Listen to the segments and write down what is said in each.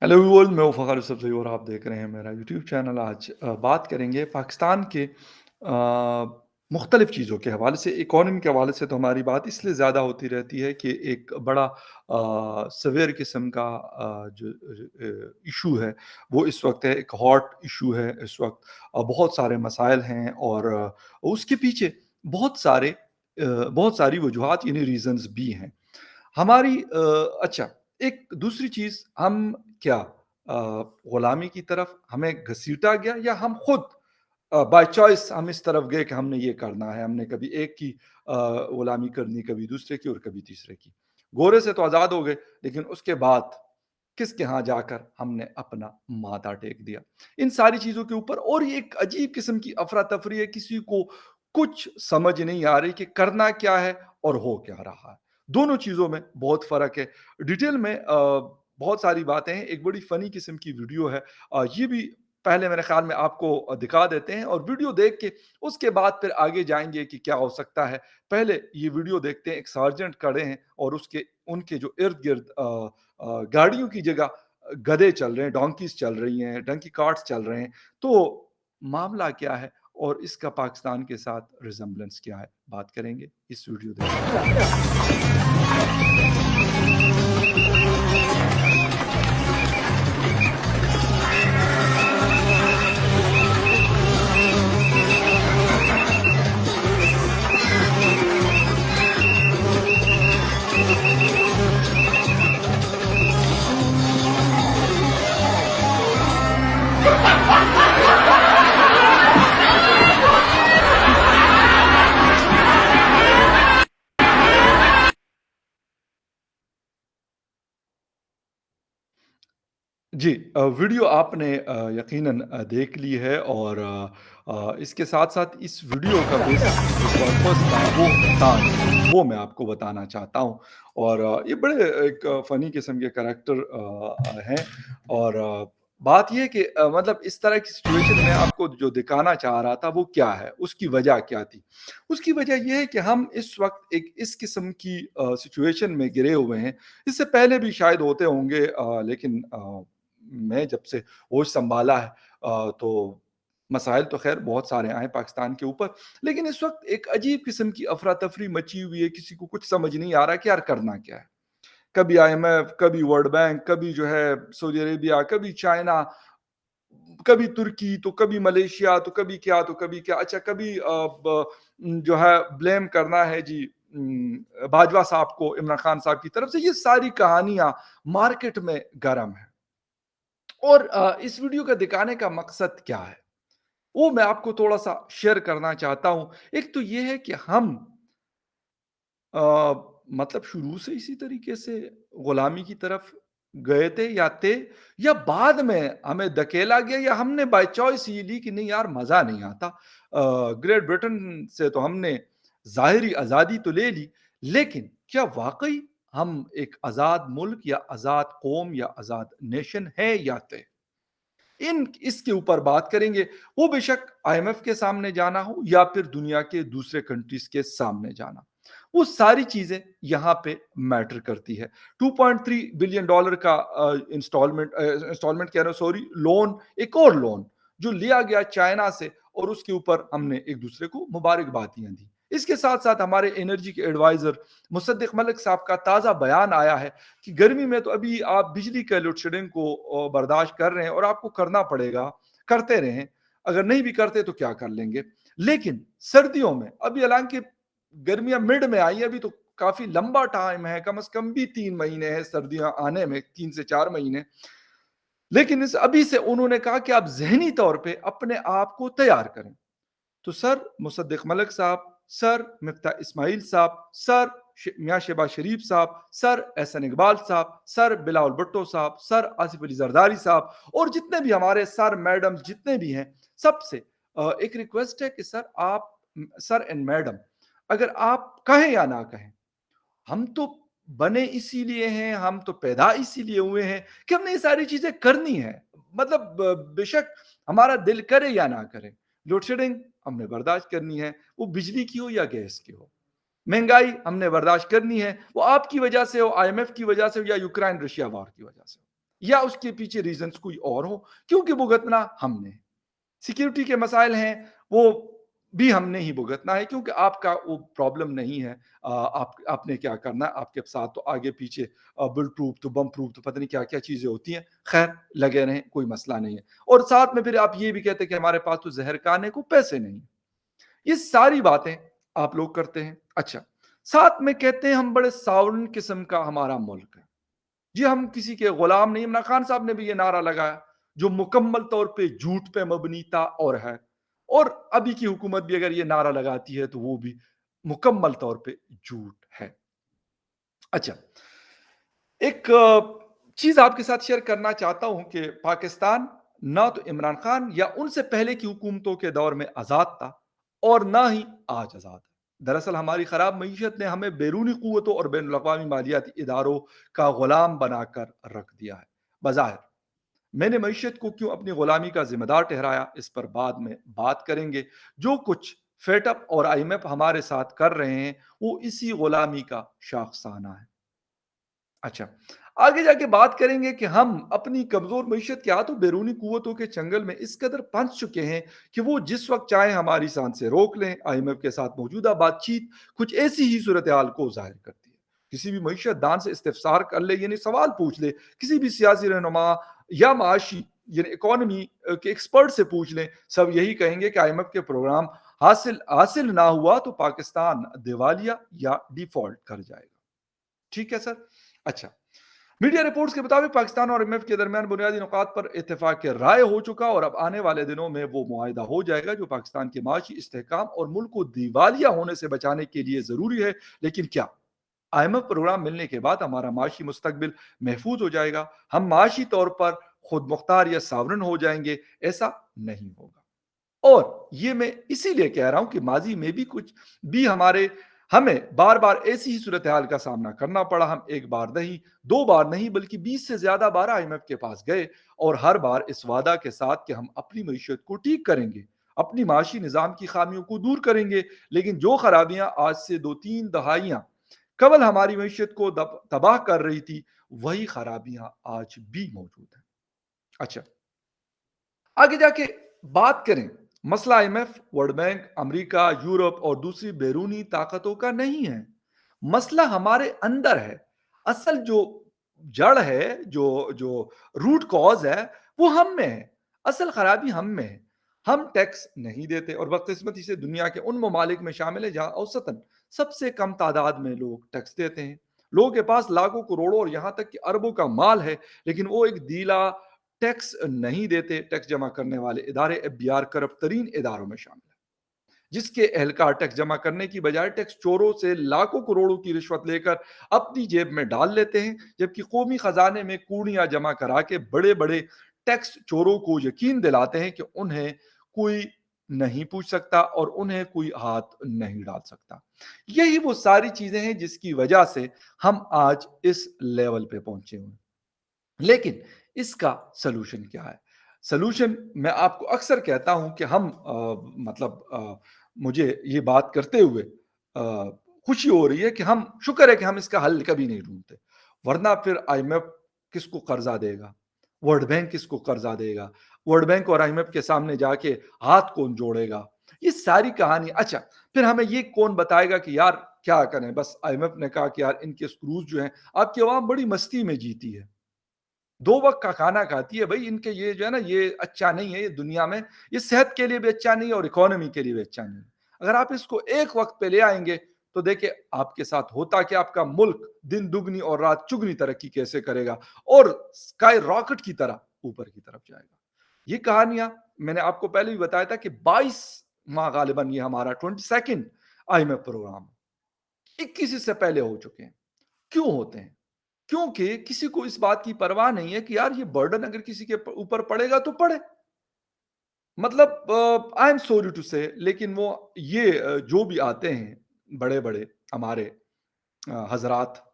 Hello everyone, मैं वफ़ार यूसुफ़ज़ई और आप देख रहे हैं मेरा यूट्यूब चैनल। आज बात करेंगे पाकिस्तान के मुख्तलिफ़ चीज़ों के हवाले से। इकॉनमी के हवाले से तो हमारी बात इसलिए ज़्यादा होती रहती है कि एक बड़ा सवेर किस्म का जो इशू है, वो इस वक्त है, एक हॉट इशू है इस वक्त। बहुत सारे मसाइल हैं और उसके पीछे बहुत सारी वजूहात यानी रीज़न्स भी हैं। अच्छा, एक दूसरी चीज़, हम क्या गुलामी की तरफ हमें घसीटा गया या हम खुद बाय चॉइस हम इस तरफ गए कि हमने ये करना है। हमने कभी एक की गुलामी करनी, कभी दूसरे की और कभी तीसरे की। गोरे से तो आज़ाद हो गए, लेकिन उसके बाद किसके यहाँ जाकर हमने अपना माथा टेक दिया। इन सारी चीज़ों के ऊपर और ये एक अजीब किस्म की अफ़रा-तफ़री है, किसी को कुछ समझ नहीं आ रही कि करना क्या है और हो क्या रहा है। दोनों चीज़ों में बहुत फ़र्क है। डिटेल में बहुत सारी बातें हैं। एक बड़ी फ़नी किस्म की वीडियो है। ये भी पहले मेरे ख़्याल में आपको दिखा देते हैं और वीडियो देख के उसके बाद फिर आगे जाएँगे कि क्या हो सकता है। पहले ये वीडियो देखते हैं, एक सार्जेंट खड़े हैं और उसके उनके जो इर्द-गिर्द गाड़ियों की जगह गधे चल रहे हैं, डोंकीज़ चल रही हैं, डंकी कार्ट्स चल रहे हैं। तो मामला क्या है और इसका पाकिस्तान के साथ रिज़ेम्बलेंस क्या है? बात करेंगे इस वीडियो देखकर। जी, वीडियो आपने यकीनन देख ली है और इसके साथ-साथ इस वीडियो का बेसिक जो पर्पस था वो था क्या? वो मैं आपको बताना चाहता हूँ। और ये बड़े एक फ़नी किस्म के कैरेक्टर हैं और बात ये है कि मतलब इस तरह की सिचुएशन में आपको जो दिखाना चाह रहा था वो क्या है? उसकी वजह क्या थी? उसकी वजह ये है कि हम इस वक़्त एक इस किस्म की सिचुएशन में घिरे हुए हैं। इससे पहले भी शायद होते होंगे, लेकिन मैं जब से होश सँभाला है तो मसाइल तो ख़ैर बहुत सारे आए पाकिस्तान के ऊपर, लेकिन इस वक़्त एक अजीब किस्म की अफ़रा-तफ़री मची हुई है, किसी को कुछ समझ नहीं आ रहा कि यार करना क्या है? कभी IMF, कभी वर्ल्ड बैंक, कभी जो है सऊदी अरेबिया, कभी चाइना, कभी तुर्की, तो कभी मलेशिया, तो कभी क्या, तो कभी क्या। अच्छा, कभी जो है ब्लेम करना है जी बाजवा साहब को, इमरान खान साहब की तरफ से। ये सारी कहानियाँ मार्केट में गरम है। और इस वीडियो का दिखाने का मकसद क्या है? वो मैं आपको थोड़ा-सा शेयर करना चाहता हूँ। एक तो ये है कि हम अ, मतलब शुरू से इसी तरीके से गुलामी की तरफ गए थे या बाद में हमें धकेला गया या हमने बाय चॉइस ये ली कि नहीं यार मज़ा नहीं आता। ग्रेट ब्रिटेन से तो हमने ज़ाहिरी आज़ादी तो ले ली, लेकिन क्या वाक़ई हम एक आज़ाद मुल्क या आज़ाद कौम या आज़ाद नेशन है या थे? इन इसके ऊपर बात करेंगे। वो बेशक IMF के सामने जाना हो या फिर दुनिया के दूसरे कंट्रीज़ के सामने जाना। वो सारी चीज़ें यहाँ पे मैटर करती है। $2.3 बिलियन डॉलर का इंस्टॉलमेंट कह रहा हूँ, सॉरी, लोन, एक और लोन जो लिया गया चाइना से और उसके ऊपर हमने एक-दूसरे को मुबारकबादियाँ दी। इसके साथ-साथ हमारे एनर्जी के एडवाइज़र मुसद्दिक मलिक साहब का ताज़ा बयान आया है कि गर्मी में तो अभी आप बिजली के लोड शेडिंग को बर्दाश्त कर रहे हैं और आपको करना पड़ेगा, करते रहें। अगर नहीं भी करते तो क्या कर लेंगे? लेकिन सर्दियों में अभी हालाँकि गर्मियाँ मिड में आई हैं, अभी तो काफ़ी लंबा टाइम है, कम से कम भी 3 महीने हैं सर्दियाँ आने में, 3 से 4 महीने। लेकिन इस अभी से उन्होंने कहा कि आप ज़हनी तौर पे अपने आप को तैयार करें। तो सर मुसद्दिक मलिक साहब, सर मिफ्ता इस्माइल साहब, सर मियाँ शहबाज शरीफ साहब, सर एहसन इकबाल साहब, सर बिलावल भुट्टो साहब, सर आसिफ अली जरदारी साहब और जितने भी हमारे सर मैडम जितने भी हैं, सबसे एक रिक्वेस्ट है कि सर एंड मैडम, अगर आप कहें या ना कहें, हम तो बने इसीलिए हैं, हम तो पैदा इसीलिए हुए हैं कि हमने ये सारी चीज़ें करनी है। मतलब बेशक हमारा दिल करे या ना करे, लोड शेडिंग हमने बर्दाश्त करनी है, वो बिजली की हो या गैस की हो। महँगाई हमने बर्दाश्त करनी है, वो आपकी वजह से हो, IMF की वजह से हो या यूक्रेन रशिया वॉर की वजह से हो। या उसके पीछे रीज़न्स कोई और हो, क्योंकि भुगतना हमने है। सिक्योरिटी के मसाइल हैं, वो भी हमने ही भुगतना है, क्योंकि आपका वो प्रॉब्लम नहीं है। आपने क्या करना है, आपके साथ तो आगे-पीछे बुल प्रूफ तो बम प्रूफ तो पता नहीं क्या-क्या चीज़ें होती हैं। ख़ैर लगे रहें, कोई मसला नहीं है। और साथ में फिर आप ये भी कहते हैं कि हमारे पास तो ज़हर खाने को पैसे नहीं। ये सारी बातें आप लोग करते हैं। अच्छा, साथ में कहते हैं हम बड़े सावरन किस्म का हमारा मुल्क है। जी, हम किसी के गुलाम नहीं। इमरान खान साहब ने भी ये नारा लगाया, जो मुकम्मल तौर पे झूठ पे मबनी था और है। और अभी की हुकूमत भी अगर ये नारा लगाती है, तो वो भी मुकम्मल तौर पे झूठ है। अच्छा, एक चीज़ आपके साथ शेयर करना चाहता हूँ कि पाकिस्तान ना तो इमरान खान या उनसे पहले की हुकूमतों के दौर में आज़ाद था और ना ही आज आज़ाद है। दरअसल हमारी खराब मईशत ने हमें बैरूनी क़ुव्वतों और बैनुल अक़वामी मालियाती इदारों का गुलाम बनाकर रख दिया है। बज़ाहिर मैंने मईशत को क्यों अपनी गुलामी का ज़िम्मेदार ठहराया, इस पर बाद में बात करेंगे। जो कुछ फेटअप और आईएमएफ हमारे साथ कर रहे हैं, वो इसी गुलामी का शाखसाना है। अच्छा, आगे जाके बात करेंगे कि हम अपनी कमज़ोर मईशत के हाथों बैरूनी क़ुव्वतों के चंगल में इस कदर फँस चुके हैं कि वो जिस वक़्त चाहें हमारी सांसें रोक लें। आईएमएफ के साथ मौजूदा बातचीत कुछ ऐसी ही सूरत-ए-हाल को ज़ाहिर करती है। किसी भी मईशत दान से इस्तिफ़सार कर ले, यानी सवाल पूछ ले, किसी भी सियासी रहनुमा या माशी यानी इकॉनमी के एक्सपर्ट से पूछ लें, सब यही कहेंगे कि आईएमएफ के प्रोग्राम हासिल हासिल ना हुआ तो पाकिस्तान दिवालिया या डिफ़ॉल्ट कर जाएगा। ठीक है सर? अच्छा, मीडिया रिपोर्ट्स के मुताबिक पाकिस्तान और आईएमएफ के दरमियान बुनियादी नुकात पर इत्तेफाक राय हो चुका और अब आने वाले दिनों में वो मुआहिदा हो जाएगा जो पाकिस्तान के माशी इस्तेहकाम और मुल्क को दिवालिया होने से बचाने के लिए ज़रूरी है। लेकिन क्या आईएमएफ प्रोग्राम मिलने के बाद हमारा माशी मुस्तकबिल महफूज हो जाएगा? हम माशी तौर पर खुद मुख्तार या सावरन हो जाएंगे? ऐसा नहीं होगा। और ये मैं इसीलिए कह रहा हूं कि माजी में भी कुछ भी हमें बार-बार ऐसी ही सूरत-ए-हाल का सामना करना पड़ा। हम 1 बार नहीं, 2 बार नहीं बल्कि 20 से ज़्यादा बार आईएमएफ के पास गए और हर बार इस वादा के साथ कि हम अपनी मईशत को ठीक करेंगे, अपनी माशी निज़ाम की खामियों को दूर करेंगे। लेकिन जो खराबियाँ आज से 2-3 दहाइयाँ कबल हमारी मईशत को तबाह कर रही थी, वही खराबियाँ आज भी मौजूद हैं। अच्छा, आगे जाके बात करें, मसला IMF, world bank, America, Europe और दूसरी बैरूनी ताकतों का नहीं है। मसला हमारे अंदर है। असल जो जड़ है, जो जो रूट कॉज़ है, वो हम में है। असल खराबी हम में है। हम टैक्स नहीं देते और बदकिस्मती से दुनिया के उन ममालिक में शामिल है जहाँ औसतन सबसे कम तादाद में लोग टैक्स देते हैं। लोगों के पास लाखों, करोड़ों और यहाँ तक कि अरबों का माल है, लेकिन वो एक ढीला टैक्स नहीं देते। टैक्स जमा करने वाले इदारे एफबीआर करप्ट तरीन इदारों में शामिल है, जिसके एहलकार टैक्स जमा करने की बजाय टैक्स चोरों से लाखों करोड़ों की रिश्वत लेकर अपनी जेब में डाल लेते हैं, जबकि कौमी खजाने में कूड़ियां जमा करा के बड़े बड़े टैक्स चोरों को यकीन दिलाते हैं कि उन्हें कोई नहीं पूछ सकता और उन्हें कोई हाथ नहीं डाल सकता। यही वो सारी चीजें हैं जिसकी वजह से हम आज इस लेवल पे पहुंचे हुए हैं। लेकिन इसका सॉल्यूशन क्या है? सॉल्यूशन मैं आपको अक्सर कहता हूँ कि मुझे ये बात करते हुए खुशी हो रही है कि हम शुक्र है कि हम इसका हल कभी नहीं ढूँढते। वरना फिर आईएमएफ किसको कर्ज़ा देगा? वर्ल्ड बैंक किसको कर्ज़ा देगा? वर्ल्ड बैंक और आईएमएफ के सामने जाके हाथ कौन जोड़ेगा? ये सारी कहानी। अच्छा, फिर हमें ये कौन बताएगा कि यार क्या करें? बस आईएमएफ ने कहा कि यार इनके स्क्रूज़ जो हैं, आपकी अवाम बड़ी मस्ती में जीती है। 2 वक़्त का खाना खाती है भई, इनके ये जो है ना, ये अच्छा नहीं है, ये दुनिया में, ये सेहत के लिए भी अच्छा नहीं है और इकोनॉमी के लिए भी अच्छा नहीं है। अगर आप इसको एक वक़्त पे ले आएँगे, तो देखिए आपके साथ होता क्या, आपका मुल्क दिन दुगनी और रात चुगनी तरक्की कैसे करेगा और स्काई रॉकेट की तरह ऊपर की तरफ जाएगा। ये कहानियाँ मैंने आपको पहले भी बताया था कि 22 माह गालिबन ये हमारा 22nd आईएमएफ प्रोग्राम 21 इससे पहले हो चुके हैं। क्यों होते हैं? क्योंकि किसी को इस बात की परवाह नहीं है कि यार ये बर्डन अगर किसी के ऊपर पड़ेगा तो पड़े। मतलब आई एम सॉरी टू से, लेकिन वो ये जो भी आते हैं बड़े-बड़े हमारे हज़रात,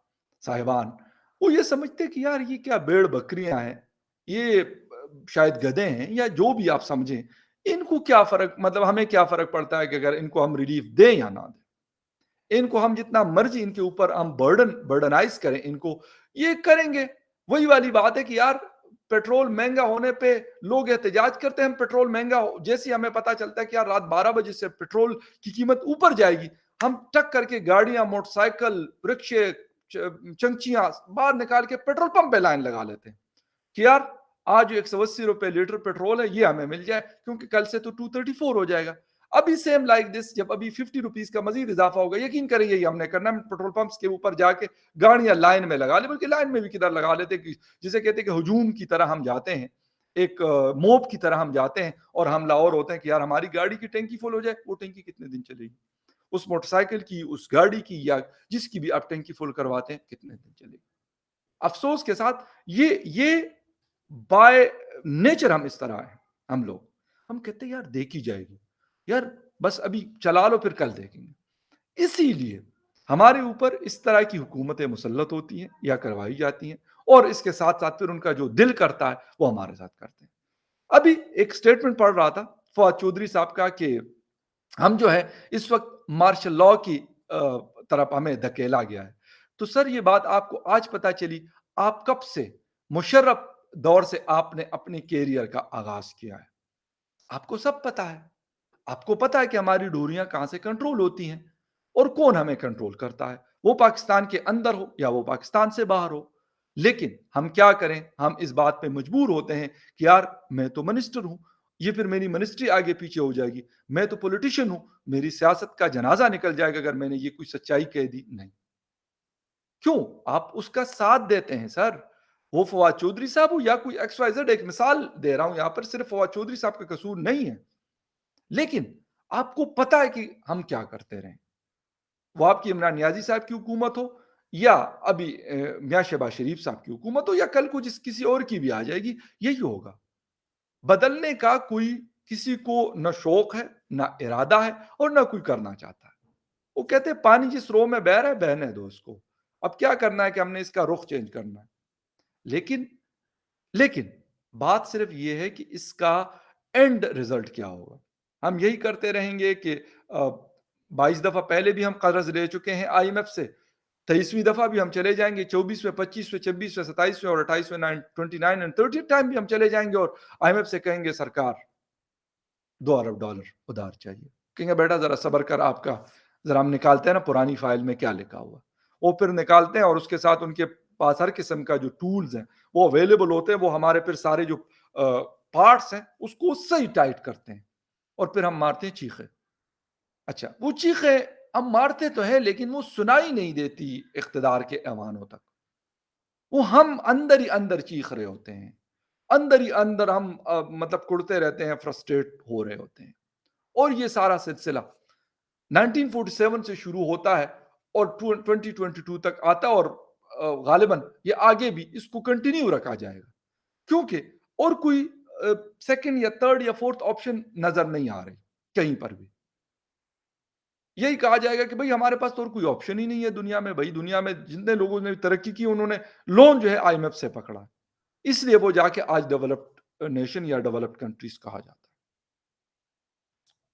साहिबान, वो ये समझते हैं कि यार ये क्या भेड़-बकरियाँ हैं, ये शायद गधे हैं या जो भी आप समझें, इनको क्या फ़र्क, मतलब हमें क्या फ़र्क पड़ता है कि अगर इनको हम रिलीफ़ दें या ना दें। इनको हम जितना मर्ज़ी इनके ऊपर हम बर्डनाइज़ करें इनको, ये करेंगे। वही वाली बात है कि यार पेट्रोल महंगा होने पे लोग एहतजाज करते हैं, हम पेट्रोल महंगा जैसे हमें पता चलता है कि यार रात 12 बजे से पेट्रोल की कीमत ऊपर जाएगी, हम टक करके गाड़ियां, मोटरसाइकिल, रिक्शे, चंचियां बाहर निकाल के पेट्रोल पंप पे लाइन लगा लेते हैं कि यार आज 180 रुपए लीटर पेट्रोल है, ये हमें मिल जाए, क्योंकि कल से तो 234 हो जाएगा। अभी सेम लाइक दिस, जब अभी 50 रुपीज का मजीद इजाफा होगा, यकीन करें यही हमने करना है, पेट्रोल पंप्स के ऊपर जाके गाड़ियां लाइन में लगा ले, बल्कि लाइन में भी किधर लगा लेते कि जिसे कहते हैं कि हुजूम की तरह हम जाते हैं, एक मोब की तरह हम जाते हैं और हम लाहौर होते हैं कि यार हमारी गाड़ी की टंकी फुल हो जाए। वो टंकी कितने दिन चलेगी? उस मोटरसाइकिल की, उस गाड़ी की, या जिसकी भी आप टंकी फुल करवाते हैं, कितने दिन चलेगी? अफसोस के साथ ये बाय नेचर हम इस तरह हैं, हम लोग। हम कहते हैं यार देखी जाएगी, यार बस अभी चला लो फिर कल देखेंगे। इसीलिए हमारे ऊपर इस तरह की हुकूमतें मुसल्लत होती हैं या करवाई जाती हैं, और इसके साथ साथ फिर उनका जो दिल करता है वो हमारे साथ करते हैं। अभी एक स्टेटमेंट पढ़ रहा था फवाद चौधरी साहब का कि हम जो है इस वक्त मार्शल लॉ की तरफ हमें धकेला गया है। तो सर ये बात आपको आज पता चली? आप कब से मुशर्रफ दौर से आपने अपने कैरियर का आगाज किया है? आपको सब पता है। आपको पता है कि हमारी डोरियां कहां से कंट्रोल होती हैं और कौन हमें कंट्रोल करता है, वो पाकिस्तान के अंदर हो या वो पाकिस्तान से बाहर हो। लेकिन हम क्या करें, हम इस बात पे मजबूर होते हैं कि यार मैं तो मिनिस्टर हूं, ये फिर मेरी मिनिस्ट्री आगे पीछे हो जाएगी। मैं तो पॉलिटिशियन हूं, मेरी सियासत का जनाजा निकल जाएगा अगर मैंने ये कोई सच्चाई कह दी। नहीं, क्यों आप उसका साथ देते हैं सर? वो फवाद चौधरी साहब हो या कोई एक्स वाई जेड, एक मिसाल दे रहा हूं यहां पर, सिर्फ फवाद चौधरी साहब का कसूर नहीं है। लेकिन आपको पता है कि हम क्या करते रहे, वो आपकी इमरान नियाजी साहब की हुकूमत हो या अभी मियाँ शहबाज शरीफ साहब की हुकूमत हो या कल को जिस किसी और की भी आ जाएगी, यही होगा। बदलने का कोई किसी को न शौक है, ना इरादा है, और ना कोई करना चाहता है। वो कहते हैं पानी जिस रो में बह रहा है बहने दो उसको, अब क्या करना है कि हमने इसका रुख चेंज करना है। लेकिन लेकिन बात सिर्फ ये है कि इसका एंड रिजल्ट क्या होगा। हम यही करते रहेंगे कि 22 दफा पहले भी हम कर्ज ले चुके हैं आईएमएफ से, 23वीं दफा भी हम चले जाएंगे, 24वें, 25वें, 26वें, 27वें और 28वें, 29 एंड 30 टाइम भी हम चले जाएंगे और आईएमएफ से कहेंगे सरकार $2 अरब उधार चाहिए। कहेंगे बेटा जरा सबर कर, आपका जरा हम निकालते हैं ना पुरानी फाइल में क्या लिखा हुआ। वो फिर निकालते हैं और उसके साथ उनके पास हर किस्म का जो टूल्स हैं वो अवेलेबल होते हैं। वो हमारे फिर सारे जो पार्ट्स हैं उसको उससे ही टाइट करते हैं और फिर हम मारते हैं चीखे। अच्छा, वो चीखें हम मारते तो है लेकिन वो सुनाई नहीं देती इख्तिदार के ऐवानों तक। वो हम अंदर ही अंदर चीख रहे होते हैं, अंदर ही अंदर हम मतलब कुड़ते रहते हैं, फ्रस्ट्रेट हो रहे होते हैं। और ये सारा सिलसिला 1947 से शुरू होता है और 2022 तक आता है, और गालिबन ये आगे भी इसको कंटिन्यू रखा जाएगा, क्योंकि और कोई सेकंड या थर्ड या फोर्थ ऑप्शन नजर नहीं आ रही कहीं पर भी। यही कहा जाएगा कि भाई हमारे पास तो और कोई ऑप्शन ही नहीं है दुनिया में। भाई दुनिया में जितने लोगों ने तरक्की की उन्होंने लोन जो है आईएमएफ से पकड़ा, इसलिए वो जाके आज डेवलप्ड नेशन या डेवलप्ड कंट्रीज कहा जाता है।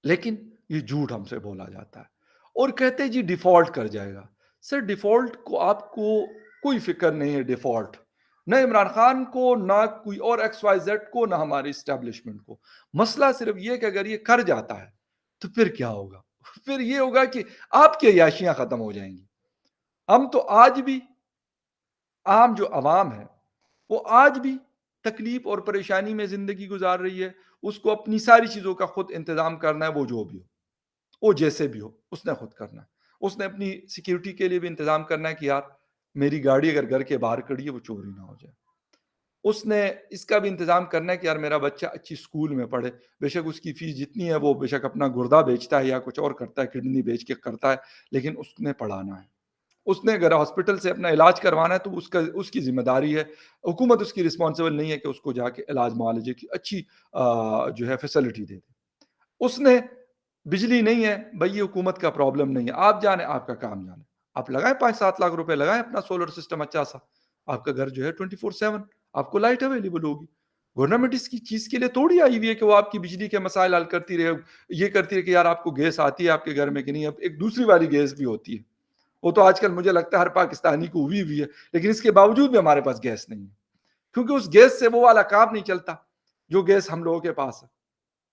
लेकिन ये झूठ हमसे बोला जाता है और कहते हैं जी डिफॉल्ट कर जाएगा। सर डिफॉल्ट को आपको कोई फिक्र नहीं है, डिफॉल्ट न इमरान खान को, ना कोई और एक्स वाई जेड को, ना हमारे इस्टेब्लिशमेंट को। मसला सिर्फ ये कि अगर ये कर जाता है तो फिर क्या होगा? फिर ये होगा कि आपकी अय्याशियां खत्म हो जाएंगी। हम तो आज भी, आम जो अवाम है वो आज भी तकलीफ और परेशानी में जिंदगी गुजार रही है। उसको अपनी सारी चीजों का खुद इंतजाम करना है, वो जो भी हो, वो जैसे भी हो, उसने खुद करना है। उसने अपनी सिक्योरिटी के लिए भी इंतजाम करना है कि यार मेरी गाड़ी अगर घर के बाहर खड़ी है वो चोरी ना हो जाए। उसने इसका भी इंतजाम करना है कि यार मेरा बच्चा अच्छी स्कूल में पढ़े। बेशक उसकी फीस जितनी है वो बेशक अपना गुर्दा बेचता है या कुछ और करता है, किडनी बेच के करता है, लेकिन उसने पढ़ाना है। उसने अगर हॉस्पिटल से अपना इलाज करवाना है तो उसका उसकी जिम्मेदारी है। हुकूमत उसकी रिस्पॉन्सिबल नहीं है कि उसको जाके इलाज मुआलजे की अच्छी जो है फैसिलिटी दे दे। उसने बिजली नहीं है, भाई ये हुकूमत का प्रॉब्लम नहीं है, आप जाने, आपका काम जाने। आप लगाएं 5-7 लाख रुपए लगाएं अपना सोलर सिस्टम अच्छा सा, आपका घर जो है 24/7 आपको लाइट अवेलेबल होगी। गवर्नमेंट इसकी चीज के लिए थोड़ी आई हुई है कि वो आपकी बिजली के मसाइल हल करती रहे, ये करती है कि यार आपको गैस आती है आपके घर में कि नहीं। अब एक दूसरी वाली गैस भी होती है, वो तो आजकल मुझे लगता है हर पाकिस्तानी को हुई हुई है, लेकिन इसके बावजूद भी हमारे पास गैस नहीं है। کیونکہ اس گیس سے وہ والا کام نہیں چلتا جو گیس ہم لوگوں کے پاس ہے.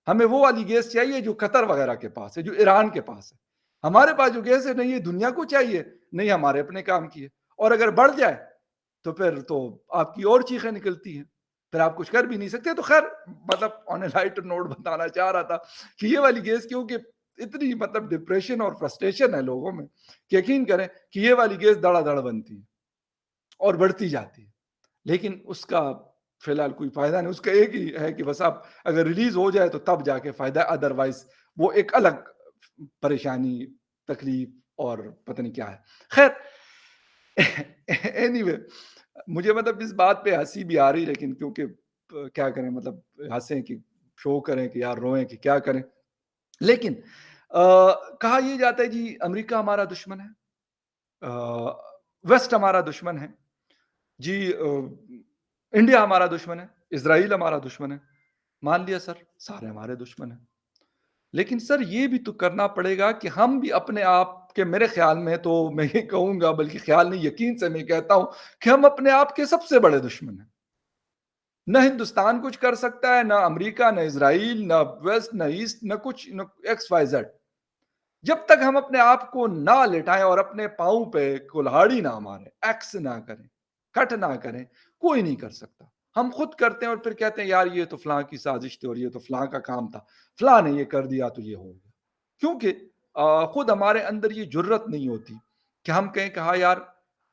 ہمیں وہ والی گیس چاہیے جو قطر وغیرہ کے پاس ہے, جو ایران کے پاس ہے. ہمارے پاس جو گیس ہے نہیں یہ دنیا کو چاہیے, نہیں ہمارے اپنے کام کی ہے. اور اگر بڑھ جائے تو پھر تو آپ کی اور چیخیں نکلتی ہیں, پھر آپ کچھ کر بھی نہیں سکتے. تو خیر مطلب آن اے لائٹ نوٹ بتانا چاہ رہا تھا کہ یہ والی گیس کیونکہ اتنی مطلب ڈپریشن اور فرسٹریشن ہے لوگوں میں کہ یقین کریں کہ یہ والی گیس دڑا دڑ بنتی ہے اور بڑھتی جاتی ہے, لیکن اس کا فی الحال کوئی فائدہ نہیں. اس کا ایک ہی ہے کہ بس آپ اگر ریلیز ہو جائے تو تب جا کے فائدہ ہے, ادروائز وہ ایک الگ پریشانی, تکلیف اور پتہ نہیں کیا ہے. خیر اینی وے مجھے مطلب اس بات پہ ہنسی بھی آ رہی, لیکن کیونکہ کیا کریں مطلب ہنسیں کہ شو کریں کہ یار روئیں کہ کیا کریں. لیکن کہا یہ جاتا ہے جی امریکہ ہمارا دشمن ہے, ویسٹ ہمارا دشمن ہے جی, انڈیا ہمارا دشمن ہے, اسرائیل ہمارا دشمن ہے. مان لیا سر سارے ہمارے دشمن ہیں, لیکن سر یہ بھی تو کرنا پڑے گا کہ ہم بھی اپنے آپ کے, میرے خیال میں تو میں یہ کہوں گا بلکہ خیال نہیں یقین سے میں کہتا ہوں کہ ہم اپنے آپ کے سب سے بڑے دشمن ہیں. نہ ہندوستان کچھ کر سکتا ہے, نہ امریکہ, نہ اسرائیل, نہ ویسٹ, نہ ایسٹ, نہ کچھ, نہ ایکس وائی زیڈ. جب تک ہم اپنے آپ کو نہ لٹائیں اور اپنے پاؤں پہ کلہاڑی نہ ماریں, ایکس نہ کریں, کٹ نہ کریں, کوئی نہیں کر سکتا. ہم خود کرتے ہیں اور پھر کہتے ہیں یار یہ تو فلاں کی سازش تھی اور یہ تو فلاں کا کام تھا, فلاں نے یہ کر دیا تو یہ ہو گیا. کیونکہ خود ہمارے اندر یہ جرت نہیں ہوتی کہ ہم کہیں کہا یار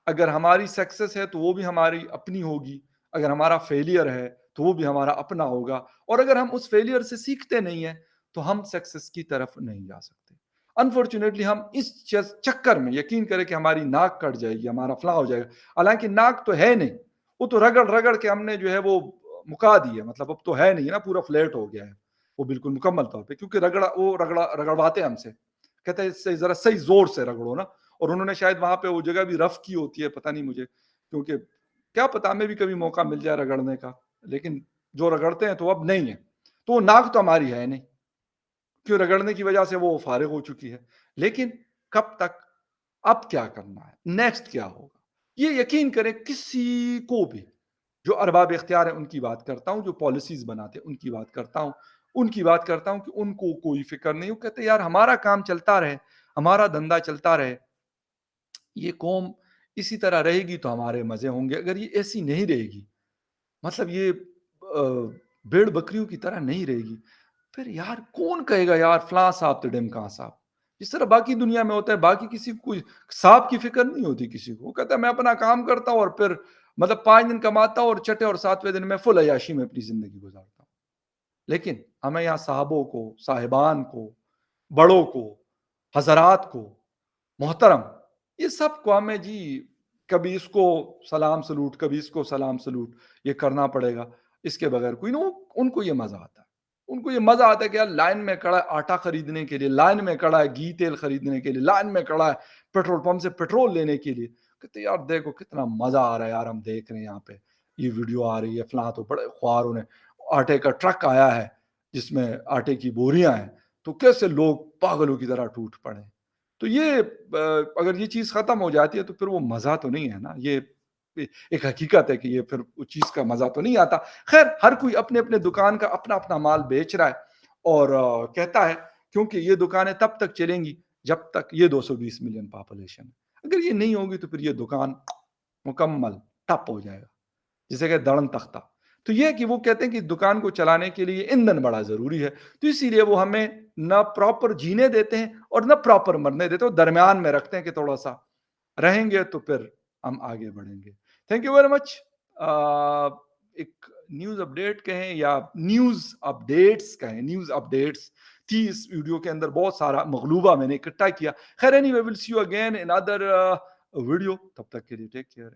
اگر ہماری سکسس ہے تو وہ بھی ہماری اپنی ہوگی, اگر ہمارا فیلئر ہے تو وہ بھی ہمارا اپنا ہوگا, اور اگر ہم اس فیلئر سے سیکھتے نہیں ہیں تو ہم سکسس کی طرف نہیں جا سکتے. انفارچونیٹلی ہم اس چکر میں یقین کریں کہ ہماری ناک کٹ جائے گی, ہمارا فلاں ہو جائے گا, حالانکہ ناک تو ہے نہیں, وہ تو رگڑ رگڑ کے ہم نے جو ہے وہ مکا دی ہے, مطلب اب تو ہے نہیں نا, پورا فلیٹ ہو گیا ہے وہ بالکل مکمل طور پہ, کیونکہ رگڑواتے ہم سے, کہتے ہیں ذرا صحیح زور سے رگڑو نا, اور انہوں نے شاید وہاں پہ وہ جگہ بھی رف کی ہوتی ہے, پتہ نہیں مجھے, کیونکہ کیا پتا ہمیں بھی کبھی موقع مل جائے رگڑنے کا, لیکن جو رگڑتے ہیں تو اب نہیں ہے. تو وہ ناک تو ہماری ہے نہیں, کیوں رگڑنے کی وجہ سے وہ فارغ ہو چکی ہے. لیکن کب تک, اب کیا کرنا ہے, نیکسٹ کیا ہوگا, یہ یقین کریں کسی کو بھی جو ارباب اختیار ہیں ان کی بات کرتا ہوں, جو پالیسیز بناتے ہیں ان کی بات کرتا ہوں, ان کی بات کرتا ہوں کہ ان کو کوئی فکر نہیں. وہ کہتے ہیں یار ہمارا کام چلتا رہے, ہمارا دھندا چلتا رہے, یہ قوم اسی طرح رہے گی تو ہمارے مزے ہوں گے. اگر یہ ایسی نہیں رہے گی, مطلب یہ بھیڑ بکریوں کی طرح نہیں رہے گی, پھر یار کون کہے گا یار فلاں صاحب تو ڈمکاں صاحب, جس طرح باقی دنیا میں ہوتا ہے. باقی کسی کو صاحب کی فکر نہیں ہوتی کسی کو, وہ کہتا ہے میں اپنا کام کرتا ہوں اور پھر مطلب 5 دن کماتا ہوں اور چھٹے اور 7ویں دن میں فل عیاشی میں اپنی زندگی گزارتا ہوں. لیکن ہمیں یہاں صاحبوں کو, صاحبان کو, بڑوں کو, حضرات کو, محترم, یہ سب کو ہمیں جی کبھی اس کو سلام سلوٹ, کبھی اس کو سلام سلوٹ, یہ کرنا پڑے گا. اس کے بغیر کوئی نہیں. ان کو یہ مزہ آتا ہے, ان کو یہ مزہ آتا ہے کہ یار لائن میں کھڑا ہے آٹا خریدنے کے لیے, لائن میں کھڑا ہے گھی تیل خریدنے کے لیے, لائن میں کھڑا ہے پیٹرول پمپ سے پیٹرول لینے کے لیے. کہتے یار دیکھو کتنا مزہ آ رہا ہے یار, ہم دیکھ رہے ہیں یہاں پہ یہ ویڈیو آ رہی ہے, فلاں تو بڑے خواروں نے آٹے کا ٹرک آیا ہے جس میں آٹے کی بوریاں ہیں, تو کیسے لوگ پاگلوں کی طرح ٹوٹ پڑے. تو یہ اگر یہ چیز ختم ہو جاتی ہے تو پھر وہ مزہ تو نہیں ہے نا. یہ ایک حقیقت ہے کہ یہ پھر اس چیز کا مزہ تو نہیں آتا. خیر ہر کوئی اپنے اپنے دکان کا اپنا اپنا مال بیچ رہا ہے, اور کہتا ہے کیونکہ یہ دکانیں تب تک چلیں گی جب تک یہ 220 ملین پاپولیشن ہے. اگر یہ نہیں ہوگی تو پھر یہ دکان مکمل ٹپ ہو جائے گا, جسے کہ دڑن تختہ. تو یہ کہ وہ کہتے ہیں کہ دکان کو چلانے کے لیے ایندھن بڑا ضروری ہے, تو اسی لیے وہ ہمیں نہ پراپر جینے دیتے ہیں اور نہ پراپر مرنے دیتے, وہ درمیان میں رکھتے ہیں کہ تھوڑا سا رہیں گے تو پھر ہم آگے بڑھیں گے. Thank you very much. ایک نیوز اپڈیٹ کہیں یا نیوز اپڈیٹس کہیں, نیوز اپڈیٹس تھی اس ویڈیو کے اندر, بہت سارا مغلوبہ میں نے اکٹھا کیا. خیر anyway will see you again in other video, تب تک کے لیے ٹیک کیئر.